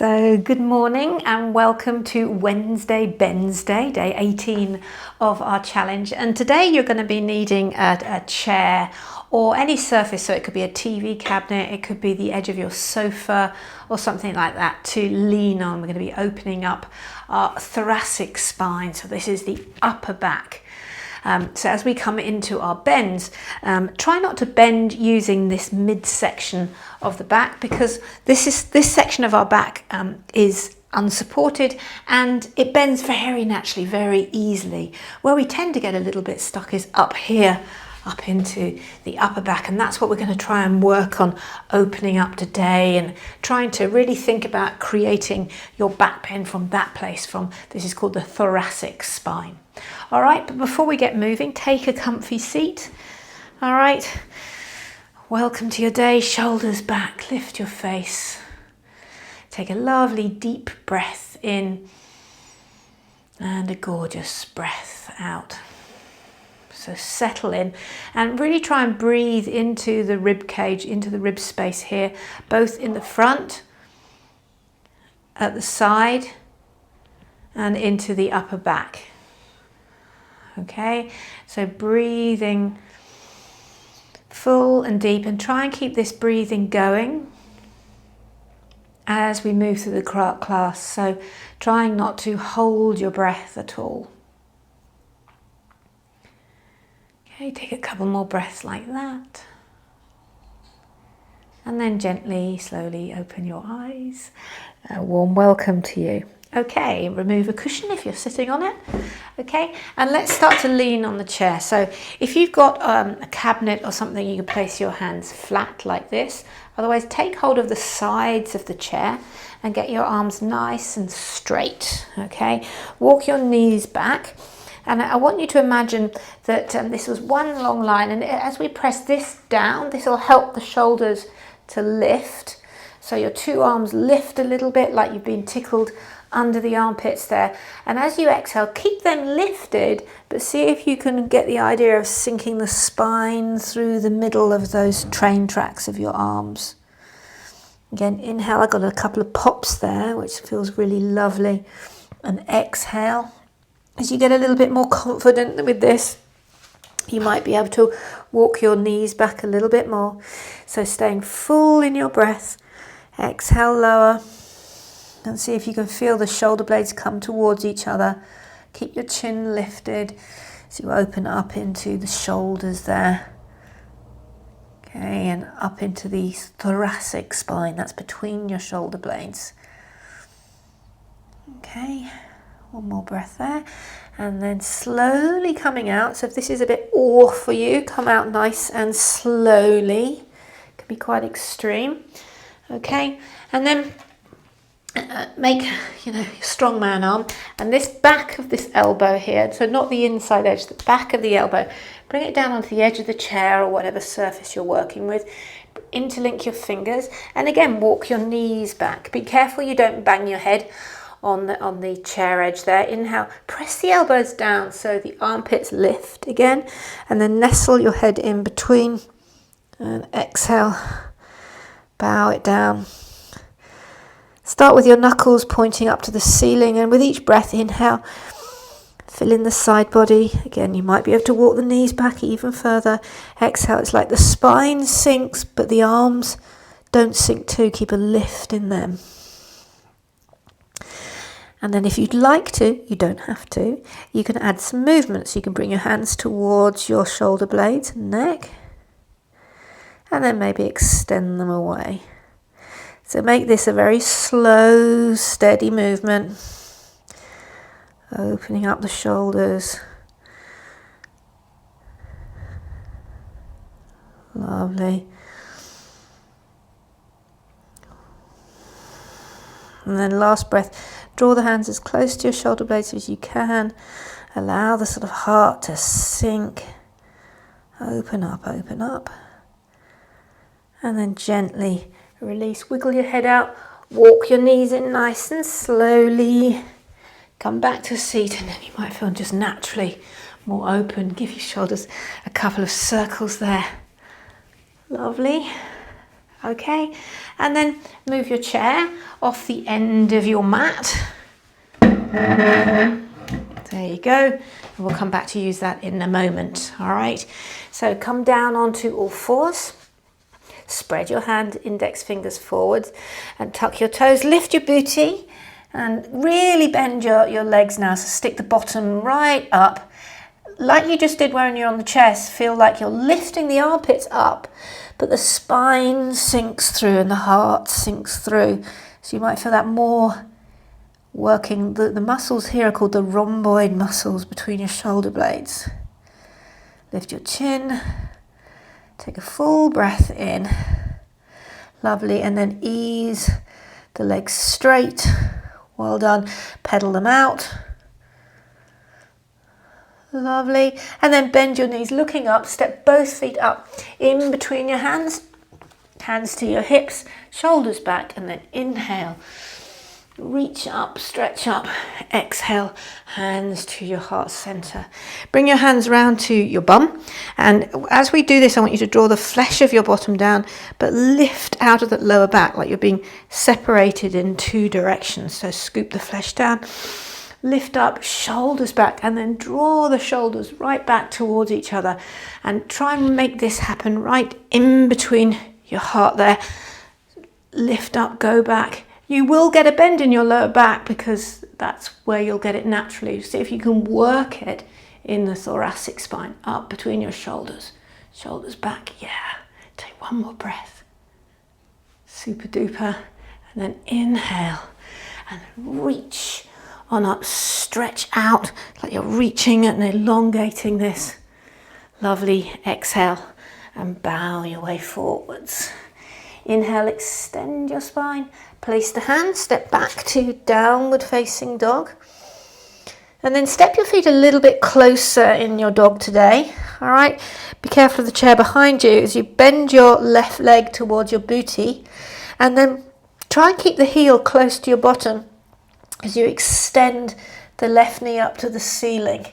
So good morning and welcome to Wednesday Bendsday, day 18 of our challenge. And today you're going to be needing a chair or any surface. So it could be a TV cabinet, it could be the edge of your sofa or something like that to lean on. We're going to be opening up our thoracic spine. So this is the upper back. So as we come into our bends, try not to bend using this midsection of the back, because this section of our back is unsupported and it bends very naturally, very easily. Where we tend to get a little bit stuck is up here, up into the upper back, and that's what we're going to try and work on opening up today, and trying to really think about creating your back bend from that place. This is called the thoracic spine. All right, but before we get moving, take a comfy seat. All right, welcome to your day. Shoulders back, lift your face. Take a lovely deep breath in and a gorgeous breath out. So settle in and really try and breathe into the rib cage, into the rib space here, both in the front, at the side, and into the upper back. Okay, so breathing full and deep, and try and keep this breathing going as we move through the class. So trying not to hold your breath at all. Okay, take a couple more breaths like that. And then gently, slowly open your eyes. A warm welcome to you. Okay, remove a cushion if you're sitting on it. Okay, and let's start to lean on the chair. So if you've got a cabinet or something, you can place your hands flat like this. Otherwise, take hold of the sides of the chair and get your arms nice and straight. Okay, walk your knees back. And I want you to imagine that this was one long line, and as we press this down, this will help the shoulders to lift. So your two arms lift a little bit like you've been tickled under the armpits there. And as you exhale, keep them lifted, but see if you can get the idea of sinking the spine through the middle of those train tracks of your arms. Again, inhale, I got a couple of pops there, which feels really lovely. And exhale. As you get a little bit more confident with this, you might be able to walk your knees back a little bit more. So staying full in your breath. Exhale, lower. And see if you can feel the shoulder blades come towards each other. Keep your chin lifted as you open up into the shoulders there. Okay, and up into the thoracic spine. That's between your shoulder blades. Okay. One more breath there, and then slowly coming out. So if this is a bit off for you, come out nice and slowly. It can be quite extreme. Okay, and then make your strongman arm, and this back of this elbow here, so not the inside edge, the back of the elbow, bring it down onto the edge of the chair or whatever surface you're working with. Interlink your fingers, and again walk your knees back. Be careful you don't bang your head on the chair edge there. Inhale, press the elbows down so the armpits lift again, and then nestle your head in between, and exhale, bow it down. Start with your knuckles pointing up to the ceiling, and with each breath, inhale, fill in the side body. Again, you might be able to walk the knees back even further. Exhale, it's like the spine sinks, but the arms don't sink too. Keep a lift in them. And then if you'd like to, you don't have to, you can add some movement. So you can bring your hands towards your shoulder blades and neck, and then maybe extend them away. So make this a very slow, steady movement. Opening up the shoulders. Lovely. And then last breath. Draw the hands as close to your shoulder blades as you can. Allow the sort of heart to sink. Open up, open up. And then gently release. Wiggle your head out. Walk your knees in nice and slowly. Come back to a seat, and then you might feel just naturally more open. Give your shoulders a couple of circles there. Lovely. Okay, and then move your chair off the end of your mat. There you go. And we'll come back to use that in a moment. All right, so come down onto all fours. Spread your index fingers forwards and tuck your toes. Lift your booty and really bend your legs now. So stick the bottom right up. Like you just did when you're on the chest, feel like you're lifting the armpits up, but the spine sinks through and the heart sinks through. So you might feel that more working. The muscles here are called the rhomboid muscles between your shoulder blades. Lift your chin. Take a full breath in. Lovely. And then ease the legs straight. Well done. Pedal them out. Lovely. And then bend your knees, looking up. Step both feet up in between your hands. Hands to your hips, shoulders back, and then inhale. Reach up, stretch up. Exhale, hands to your heart center. Bring your hands round to your bum. And as we do this, I want you to draw the flesh of your bottom down, but lift out of that lower back like you're being separated in two directions. So scoop the flesh down. Lift up, shoulders back, and then draw the shoulders right back towards each other. And try and make this happen right in between your heart there. Lift up, go back. You will get a bend in your lower back because that's where you'll get it naturally. See if you can work it in the thoracic spine, up between your shoulders. Shoulders back, yeah. Take one more breath. Super duper. And then inhale and reach on up, stretch out like you're reaching and elongating this. Lovely. Exhale and bow your way forwards. Inhale, extend your spine. Place the hands, step back to downward facing dog. And then step your feet a little bit closer in your dog today. All right. Be careful of the chair behind you as you bend your left leg towards your booty. And then try and keep the heel close to your bottom as you extend the left knee up to the ceiling.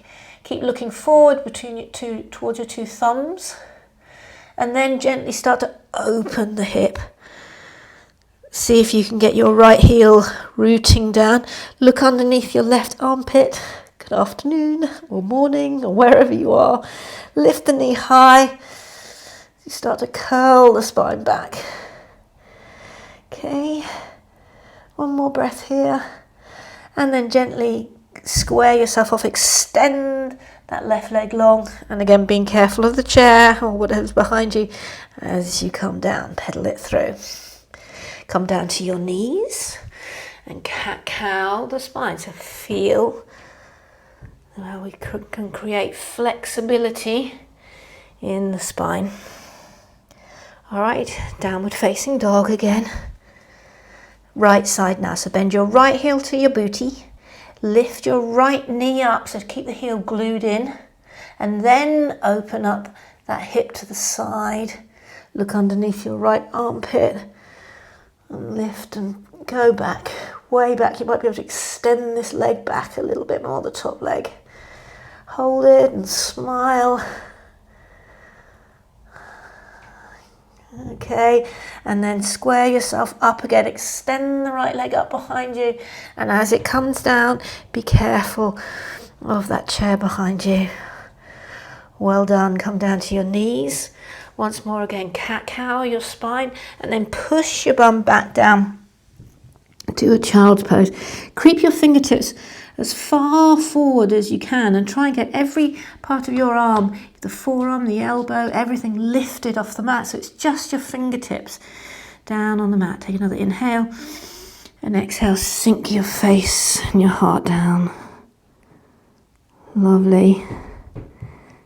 Keep looking forward towards your two thumbs. And then gently start to open the hip. See if you can get your right heel rooting down. Look underneath your left armpit. Good afternoon or morning or wherever you are. Lift the knee high. You start to curl the spine back. Okay. One more breath here. And then gently square yourself off. Extend that left leg long. And again, being careful of the chair or whatever's behind you as you come down. Pedal it through. Come down to your knees and cat-cow the spine. So feel how we can create flexibility in the spine. All right, downward facing dog again. Right side now. So bend your right heel to your booty. Lift your right knee up. So keep the heel glued in. And then open up that hip to the side. Look underneath your right armpit. And lift and go back, way back. You might be able to extend this leg back a little bit more, the top leg. Hold it and smile. Okay, and then square yourself up again. Extend the right leg up behind you. And as it comes down, be careful of that chair behind you. Well done. Come down to your knees. Once more again, cat-cow your spine, and then push your bum back down to a child's pose. Creep your fingertips as far forward as you can and try and get every part of your arm, the forearm, the elbow, everything lifted off the mat. So it's just your fingertips down on the mat. Take another inhale and exhale. Sink your face and your heart down. Lovely.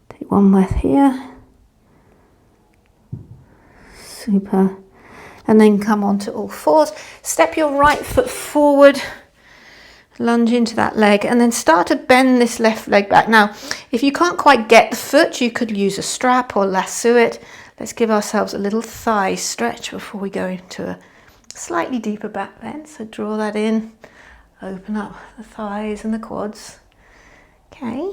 Take one breath here. Super. And then come on to all fours. Step your right foot forward. Lunge into that leg and then start to bend this left leg back. Now, if you can't quite get the foot, you could use a strap or lasso it. Let's give ourselves a little thigh stretch before we go into a slightly deeper back bend. So draw that in. Open up the thighs and the quads. Okay.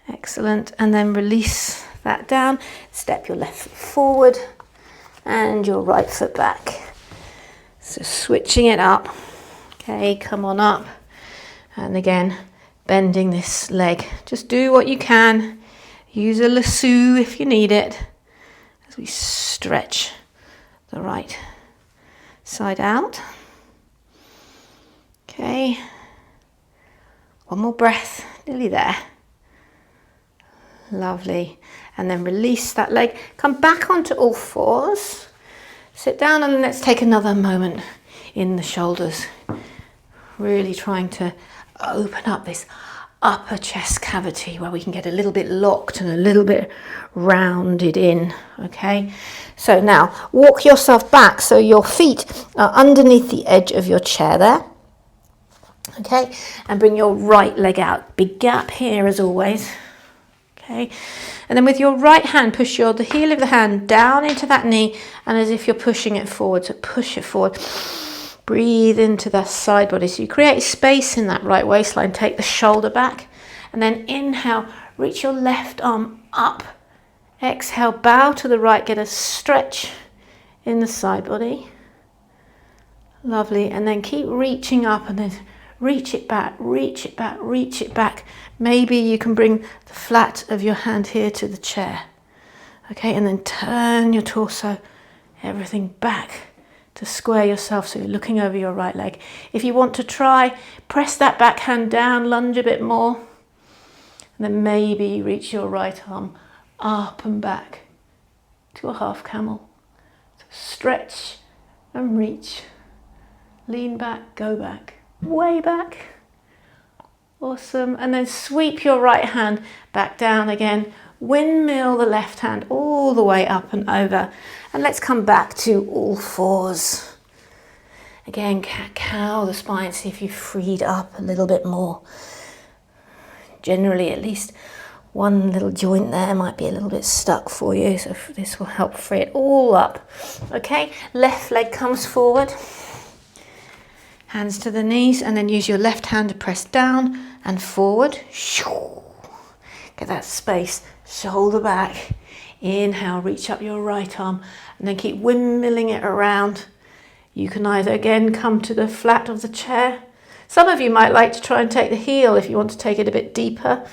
Excellent. And then release that down. Step your left foot forward. and your right foot back. So switching it up. Okay, come on up. And again, bending this leg. Just do what you can. Use a lasso if you need it, as we stretch the right side out. Okay. One more breath, nearly there. Lovely. And then release that leg. Come back onto all fours. Sit down and let's take another moment in the shoulders. Really trying to open up this upper chest cavity where we can get a little bit locked and a little bit rounded in. Okay, so now walk yourself back so your feet are underneath the edge of your chair there. Okay, and bring your right leg out. Big gap here as always. Okay, and then with your right hand, push the heel of the hand down into that knee, and as if you're pushing it forward, so push it forward. Breathe into the side body, so you create space in that right waistline. Take the shoulder back, and then inhale, reach your left arm up. Exhale, bow to the right, get a stretch in the side body. Lovely, and then keep reaching up, and then reach it back, reach it back, reach it back. Maybe you can bring the flat of your hand here to the chair. Okay, and then turn your torso, everything back to square yourself, so you're looking over your right leg. If you want to try, press that back hand down, lunge a bit more, and then maybe reach your right arm up and back to a half camel. So stretch and reach, lean back, go back, way back. Awesome. And then sweep your right hand back down again. Windmill the left hand all the way up and over. And let's come back to all fours. Again, cat-cow the spine. See if you've freed up a little bit more. Generally, at least one little joint there might be a little bit stuck for you. So this will help free it all up. Okay, left leg comes forward. Hands to the knees, and then use your left hand to press down and forward. Get that space, shoulder back. Inhale, reach up your right arm, and then keep windmilling it around. You can either again come to the flat of the chair. Some of you might like to try and take the heel if you want to take it a bit deeper.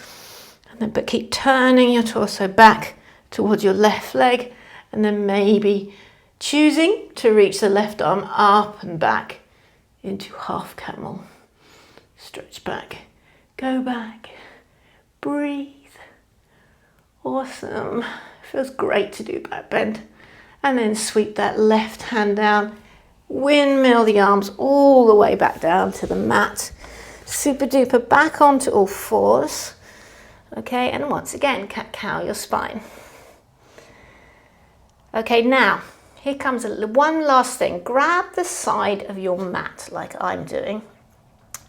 And then, but keep turning your torso back towards your left leg, and then maybe choosing to reach the left arm up and back into half camel. Stretch back, go back, breathe. Awesome. Feels great to do back bend. And then sweep that left hand down, windmill the arms all the way back down to the mat. Super duper, back onto all fours. Okay, and once again, cat-cow your spine. Okay, now here comes one last thing. Grab the side of your mat like I'm doing.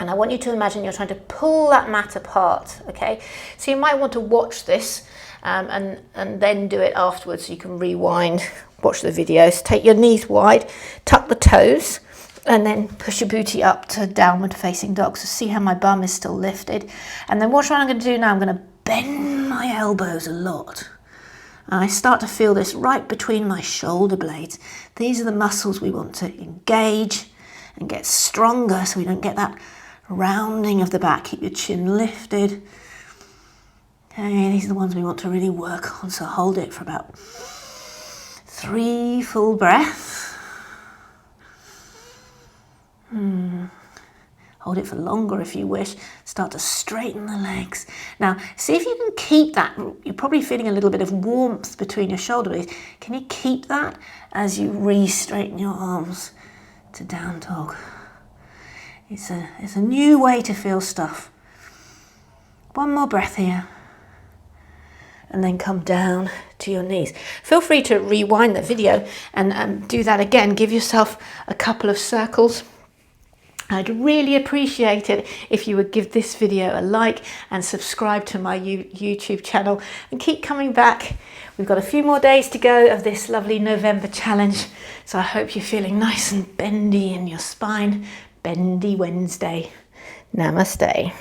And I want you to imagine you're trying to pull that mat apart, okay? So you might want to watch this and then do it afterwards, so you can rewind, watch the videos. Take your knees wide, tuck the toes, and then push your booty up to downward facing dog. So see how my bum is still lifted. And then what I'm going to do now, I'm going to bend my elbows a lot. And I start to feel this right between my shoulder blades. These are the muscles we want to engage and get stronger, so we don't get that rounding of the back. Keep your chin lifted. Okay, these are the ones we want to really work on, so hold it for about 3 full breaths. Hold it for longer if you wish. Start to straighten the legs. Now, see if you can keep that. You're probably feeling a little bit of warmth between your shoulder blades. Can you keep that as you re-straighten your arms to down dog? It's a new way to feel stuff. One more breath here. And then come down to your knees. Feel free to rewind the video and do that again. Give yourself a couple of circles. I'd really appreciate it if you would give this video a like and subscribe to my YouTube channel, and keep coming back. We've got a few more days to go of this lovely November challenge, so I hope you're feeling nice and bendy in your spine. Bendy Wednesday. Namaste.